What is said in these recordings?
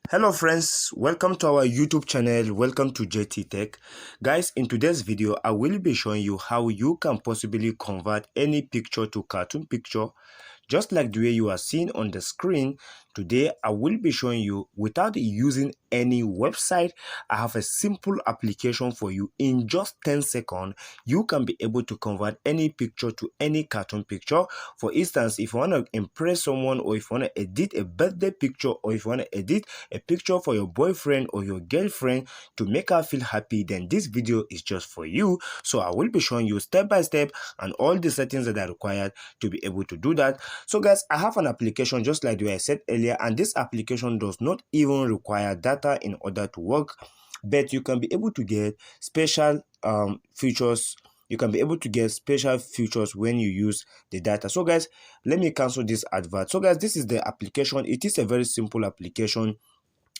Hello friends, welcome to our YouTube channel. Welcome to JT Tech. Guys, in today's video I will be showing you how you can possibly convert any picture to cartoon picture just like the way you are seeing on the screen. Today I will be showing you without using any website. I have a simple application for you. In just 10 seconds you can be able to convert any picture to any cartoon picture. For instance, if you want to impress someone, or if you want to edit a birthday picture, or if you want to edit a picture for your boyfriend or your girlfriend to make her feel happy, then this video is just for you. So I will be showing you step by step and all the settings that are required to be able to do that. So guys, I have an application just like the way I said earlier, and this application does not even require data in order to work, but you can be able to get special features. You can be able to get special features when you use the data. So guys, let me cancel this advert. So guys, this is the application. It is a very simple application.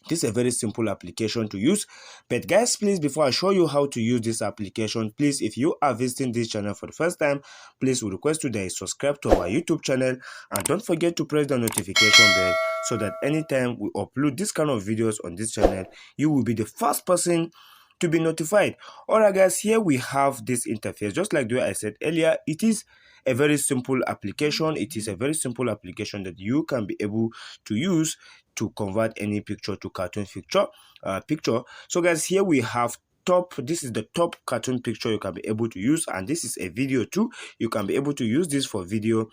This is a very simple application to use. But guys, please, before I show you how to use this application, please, if you are visiting this channel for the first time, please, we request you that you subscribe to our YouTube channel, and don't forget to press the notification bell so that anytime we upload this kind of videos on this channel, you will be the first person to be notified. Alright guys, here we have this interface. Just like the way I said earlier, it is a very simple application. It is a very simple application that you can be able to use to convert any picture to cartoon picture. So guys, here we have this is the top cartoon picture you can be able to use, and this is a video too. You can be able to use this for video.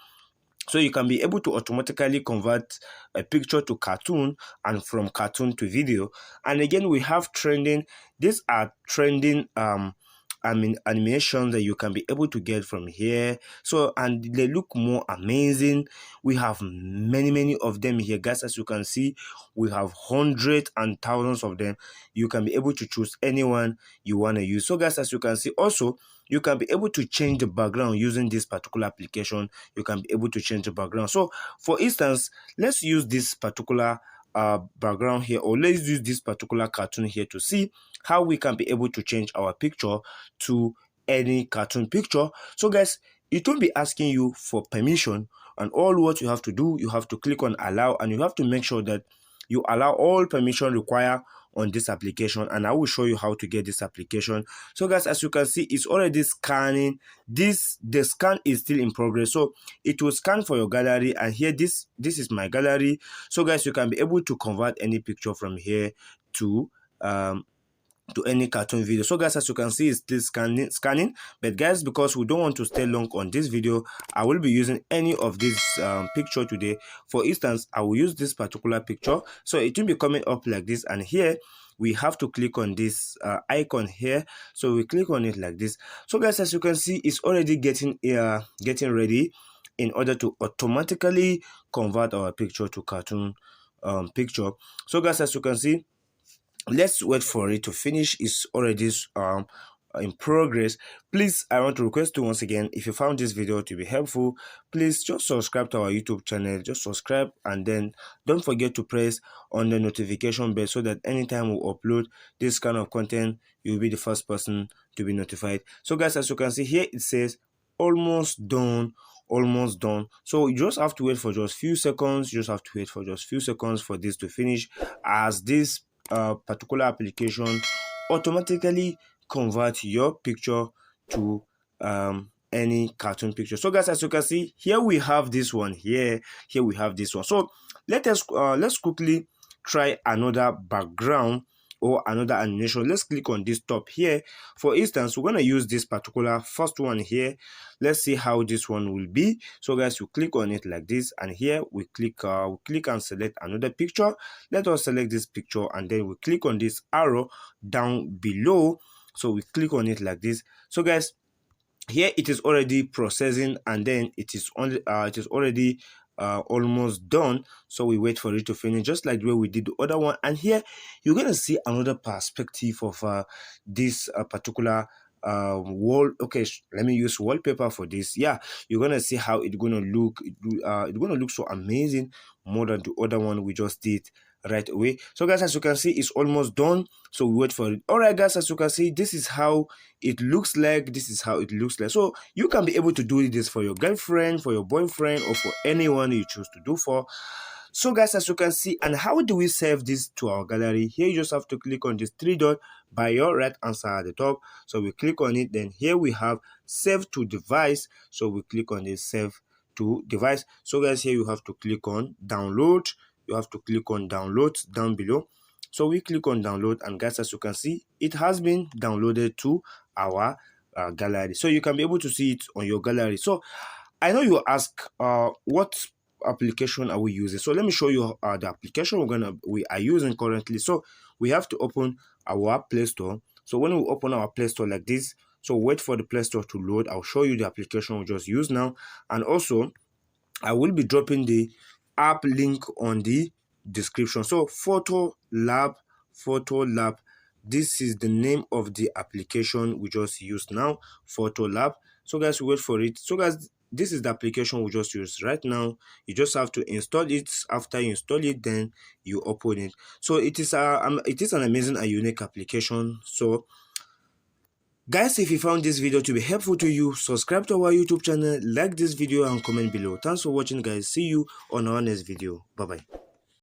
So you can be able to automatically convert a picture to cartoon and from cartoon to video. And again, we have trending. These are trending animations that you can be able to get from here. So, and they look more amazing. We have many of them here, guys. As you can see, we have hundreds and thousands of them. You can be able to choose anyone you want to use. So guys, as you can see, also you can be able to change the background using this particular application. You can be able to change the background. So for instance, let's use this particular background here, or let's use this particular cartoon here to see how we can be able to change our picture to any cartoon picture. So guys, it won't be asking you for permission, and all what you have to do, you have to click on allow, and you have to make sure that you allow all permission required on this application, and I will show you how to get this application. So guys, as you can see, it's already scanning. The scan is still in progress, so it will scan for your gallery, and here this is my gallery. So guys, you can be able to convert any picture from here to any cartoon video. So guys, as you can see, it's still scanning. But guys, because we don't want to stay long on this video, I will be using any of this picture today. For instance, I will use this particular picture. So it will be coming up like this, and here we have to click on this icon here. So we click on it like this. So guys, as you can see, it's already getting ready in order to automatically convert our picture to cartoon picture. So guys, as you can see, let's wait for it to finish. It's already in progress. Please, I want to request you once again, if you found this video to be helpful, please just subscribe to our YouTube channel. Just subscribe, and then don't forget to press on the notification bell so that anytime we upload this kind of content, you'll be the first person to be notified. So guys, as you can see here, it says almost done, almost done. So you just have to wait for just few seconds. You just have to wait for just few seconds for this to finish, as this particular application automatically convert your picture to any cartoon picture. So guys, as you can see here, we have this one here we have this one. So let's quickly try another background or another animation. Let's click on this top here. For instance, we're going to use this particular first one here. Let's see how this one will be. So guys, you click on it like this, and here we click and select another picture. Let us select this picture, and then we click on this arrow down below. So we click on it like this. So guys, here it is already processing, and then it is already almost done. So we wait for it to finish, just like the way we did the other one. And here you're gonna see another perspective of this particular wall. Okay, let me use wallpaper for this. Yeah, you're gonna see how it's gonna look. It's gonna look so amazing, more than the other one we just did right away. So guys, as you can see, it's almost done. So we wait for it. All right guys, as you can see, this is how it looks like. This is how it looks like. So you can be able to do this for your girlfriend, for your boyfriend, or for anyone you choose to do for. So guys, as you can see, and how do we save this to our gallery? Here you just have to click on this three dot by your right hand side at the top. So we click on it, then here we have save to device. So we click on this save to device. So guys, here you have to click on download. You have to click on download down below. So we click on download, and guys, as you can see, it has been downloaded to our gallery. So you can be able to see it on your gallery. So I know you ask what application are we using. So let me show you the application we are using currently. So we have to open our Play Store. So when we open our Play Store like this, so wait for the Play Store to load. I'll show you the application we just use now, and also I will be dropping the app link on the description. So Photo Lab, this is the name of the application we just used now, Photo Lab. So guys, wait for it. So guys, this is the application we just used right now. You just have to install it. After you install it, then you open it. So it is an amazing and unique application. So guys, if you found this video to be helpful to you, subscribe to our YouTube channel, like this video and comment below. Thanks for watching guys. See you on our next video. Bye bye.